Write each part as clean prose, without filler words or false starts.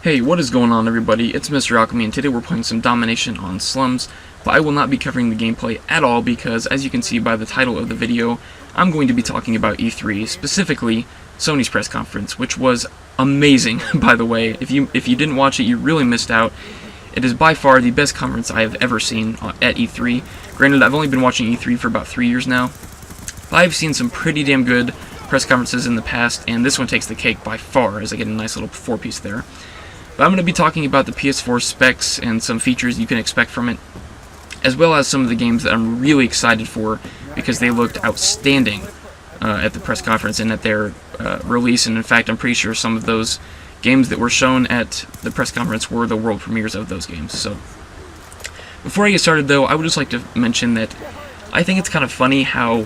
Hey, what is going on, everybody? It's xMrAlchemy, and today we're playing some Domination on Slums, but I will not be covering the gameplay at all because, as you can see by the title of the video, I'm going to be talking about E3, specifically Sony's press conference, which was amazing, by the way. If you didn't watch it, you really missed out. It is by far the best conference I have ever seen at E3. Granted, I've only been watching E3 for about 3 years now, but I've seen some pretty damn good press conferences in the past, and this one takes the cake by far, as I get a nice little four-piece there. But I'm going to be talking about the PS4 specs and some features you can expect from it, as well as some of the games that I'm really excited for because they looked outstanding at the press conference and at their release. And in fact, I'm pretty sure some of those games that were shown at the press conference were the world premieres of those games. So before I get started, though, I would just like to mention that I think it's kind of funny how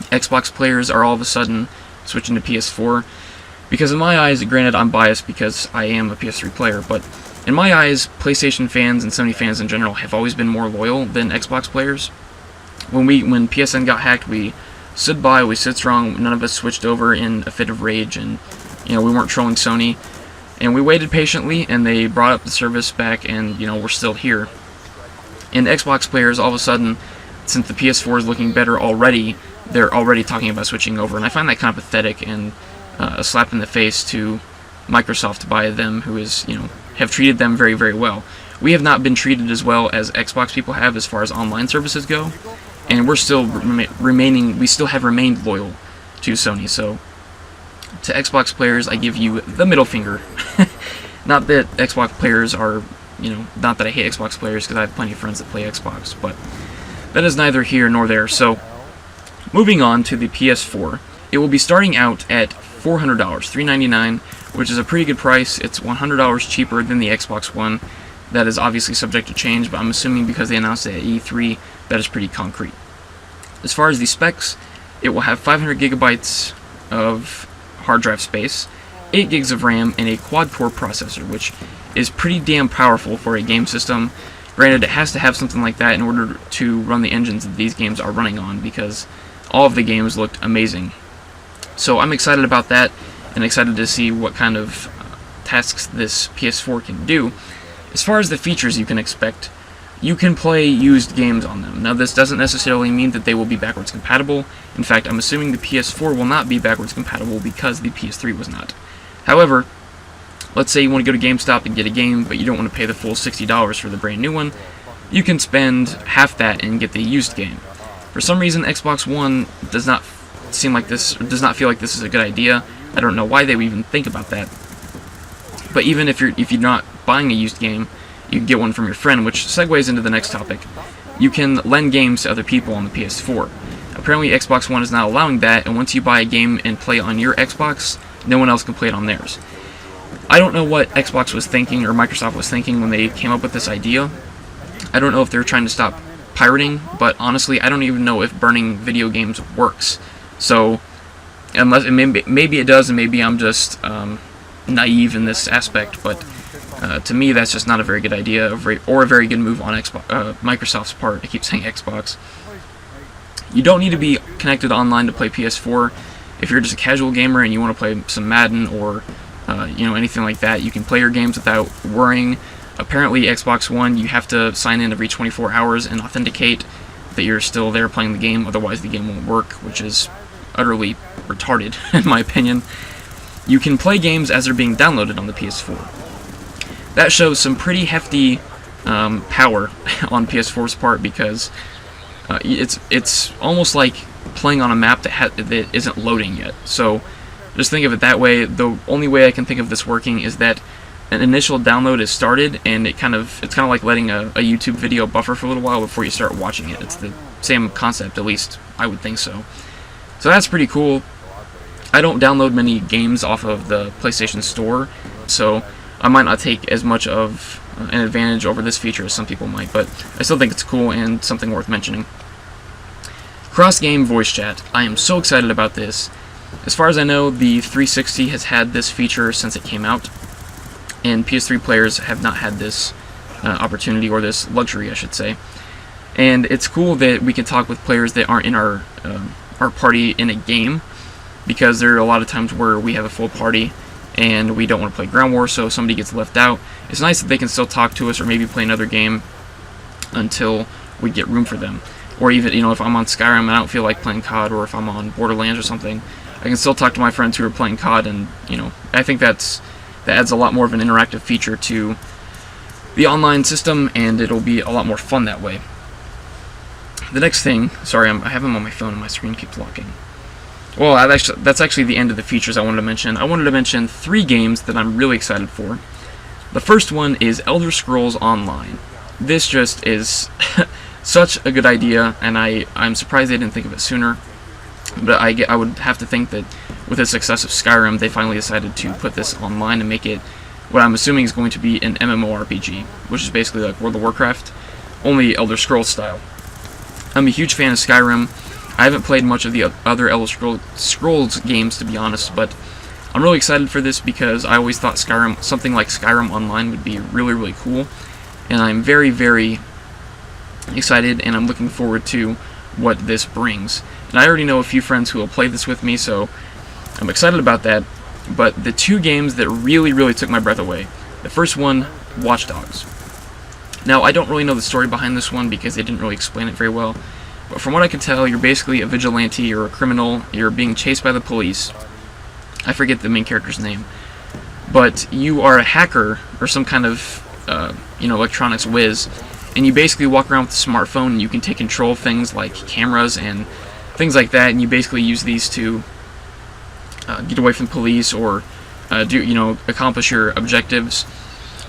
Xbox players are all of a sudden switching to PS4. Because in my eyes, granted I'm biased because I am a PS3 player, but in my eyes, PlayStation fans and Sony fans in general have always been more loyal than Xbox players. When PSN got hacked, we stood by, we stood strong, none of us switched over in a fit of rage, and we weren't trolling Sony. And we waited patiently, and they brought up the service back, and we're still here. And Xbox players, all of a sudden, since the PS4 is looking better already, they're already talking about switching over, and I find that kind of pathetic and a slap in the face to Microsoft by them, who have treated them very, very well. We have not been treated as well as Xbox people have as far as online services go, and we're still we still have remained loyal to Sony. So to Xbox players, I give you the middle finger. Not that Xbox players are, not that I hate Xbox players, because I have plenty of friends that play Xbox, but that is neither here nor there. So moving on to the PS4, it will be starting out at $400, $399, which is a pretty good price. It's $100 cheaper than the Xbox One. That is obviously subject to change, but I'm assuming because they announced it at E3, that is pretty concrete. As far as the specs, it will have 500 gigabytes of hard drive space, 8 gigs of RAM, and a quad-core processor, which is pretty damn powerful for a game system. Granted, it has to have something like that in order to run the engines that these games are running on, because all of the games looked amazing. So I'm excited about that, and excited to see what kind of tasks this PS4 can do. As far as the features you can expect, you can play used games on them. Now, this doesn't necessarily mean that they will be backwards compatible. In fact, I'm assuming the PS4 will not be backwards compatible because the PS3 was not. However, let's say you want to go to GameStop and get a game, but you don't want to pay the full $60 for the brand new one. You can spend half that and get the used game. For some reason, Xbox One does not feel like this is a good idea. I don't know why they would even think about that. But even if you're not buying a used game, you can get one from your friend, which segues into the next topic. You can lend games to other people on the PS4. Apparently Xbox One is not allowing that, and once you buy a game and play on your Xbox, no one else can play it on theirs. I don't know what Xbox was thinking, or Microsoft was thinking, when they came up with this idea. I don't know if they're trying to stop pirating, but honestly, I don't even know if burning video games works. So, unless maybe it does, and maybe I'm just naive in this aspect, but to me, that's just not a very good idea, or a very good move on Microsoft's part. I keep saying Xbox. You don't need to be connected online to play PS4. If you're just a casual gamer and you want to play some Madden or anything like that, you can play your games without worrying. Apparently, Xbox One, you have to sign in every 24 hours and authenticate that you're still there playing the game, otherwise the game won't work, which is utterly retarded, in my opinion. You can play games as they're being downloaded on the PS4. That shows some pretty hefty power on PS4's part, because it's almost like playing on a map that isn't loading yet. So just think of it that way. The only way I can think of this working is that an initial download is started, and it's kind of like letting a YouTube video buffer for a little while before you start watching it. It's the same concept, at least I would think so. So that's pretty cool. I don't download many games off of the PlayStation Store, so I might not take as much of an advantage over this feature as some people might, but I still think it's cool and something worth mentioning. Cross-game voice chat. I am so excited about this. As far as I know, the 360 has had this feature since it came out, and PS3 players have not had this opportunity, or this luxury, I should say. And it's cool that we can talk with players that aren't in our party in a game, because there are a lot of times where we have a full party and we don't want to play ground war, so if somebody gets left out, it's nice that they can still talk to us or maybe play another game until we get room for them. Or even, if I'm on Skyrim and I don't feel like playing COD, or if I'm on Borderlands or something, I can still talk to my friends who are playing COD, and, I think that adds a lot more of an interactive feature to the online system, and it'll be a lot more fun that way. The next thing, sorry, I have them on my phone and my screen keeps locking. Well, that's actually the end of the features I wanted to mention. I wanted to mention 3 games that I'm really excited for. The first one is Elder Scrolls Online. This just is such a good idea, and I'm surprised they didn't think of it sooner. But I would have to think that with the success of Skyrim, they finally decided to put this online and make it what I'm assuming is going to be an MMORPG, which is basically like World of Warcraft, only Elder Scrolls style. I'm a huge fan of Skyrim. I haven't played much of the other Elder Scrolls games, to be honest, but I'm really excited for this because I always thought something like Skyrim Online would be really, really cool, and I'm very, very excited, and I'm looking forward to what this brings. And I already know a few friends who will play this with me, so I'm excited about that. But the 2 games that really, really took my breath away. The first one, Watch Dogs. Now, I don't really know the story behind this one because they didn't really explain it very well. But from what I can tell, you're basically a vigilante or a criminal. You're being chased by the police. I forget the main character's name. But you are a hacker or some kind of, electronics whiz. And you basically walk around with a smartphone and you can take control of things like cameras and things like that. And you basically use these to get away from police or accomplish your objectives.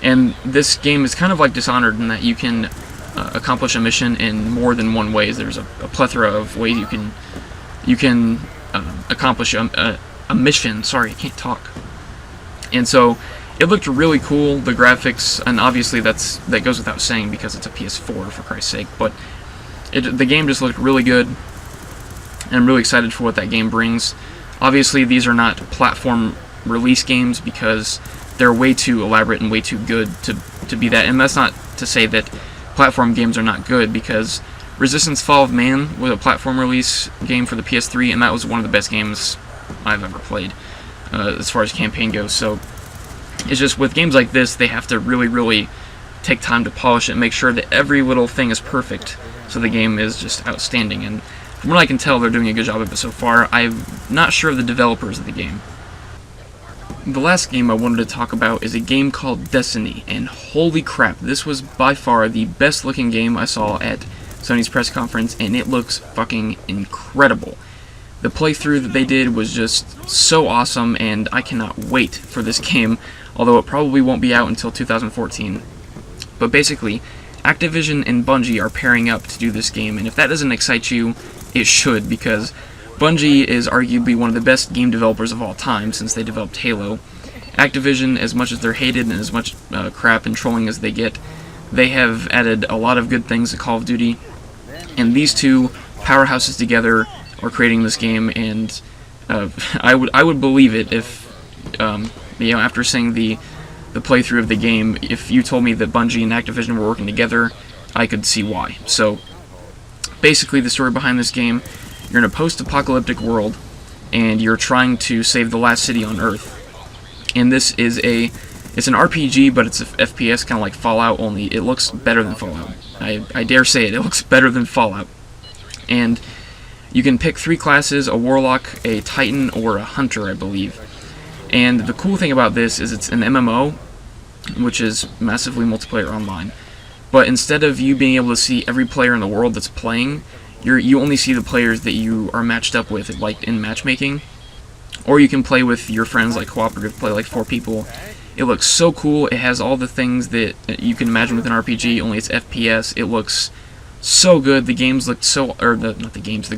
And this game is kind of like Dishonored in that you can accomplish a mission in more than one way. There's a plethora of ways you can accomplish a mission. Sorry, I can't talk. And so it looked really cool, the graphics, and obviously that goes without saying because it's a PS4, for Christ's sake. But the game just looked really good, and I'm really excited for what that game brings. Obviously, these are not platform release games because they're way too elaborate and way too good to be that. And that's not to say that platform games are not good, because Resistance Fall of Man was a platform release game for the PS3, and that was one of the best games I've ever played as far as campaign goes. So it's just with games like this, they have to really, really take time to polish it and make sure that every little thing is perfect, so the game is just outstanding. And from what I can tell, they're doing a good job of it so far. I'm not sure of the developers of the game. The last game I wanted to talk about is a game called Destiny, and holy crap, this was by far the best looking game I saw at Sony's press conference, and it looks fucking incredible. The playthrough that they did was just so awesome, and I cannot wait for this game, although it probably won't be out until 2014. But basically, Activision and Bungie are pairing up to do this game, and if that doesn't excite you, it should, because Bungie is arguably one of the best game developers of all time since they developed Halo. Activision, as much as they're hated and as much crap and trolling as they get, they have added a lot of good things to Call of Duty, and these two powerhouses together are creating this game, and I would believe it if after seeing the playthrough of the game, if you told me that Bungie and Activision were working together, I could see why. So basically, the story behind this game: you're in a post-apocalyptic world, and you're trying to save the last city on Earth. And this is it's an RPG, but it's a FPS, kind of like Fallout, only it looks better than Fallout. I dare say it looks better than Fallout. And you can pick 3 classes: a Warlock, a Titan, or a Hunter, I believe. And the cool thing about this is it's an MMO, which is massively multiplayer online. But instead of you being able to see every player in the world that's playing, you only see the players that you are matched up with, like in matchmaking. Or you can play with your friends, like cooperative play, like 4 people. It looks so cool. It has all the things that you can imagine with an RPG, only it's FPS. It looks so good. The games look so, the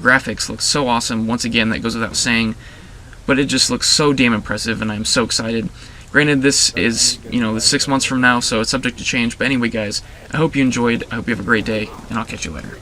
graphics look so awesome. Once again, that goes without saying. But it just looks so damn impressive, and I'm so excited. Granted, this is, 6 months from now, so it's subject to change. But anyway, guys, I hope you enjoyed. I hope you have a great day, and I'll catch you later.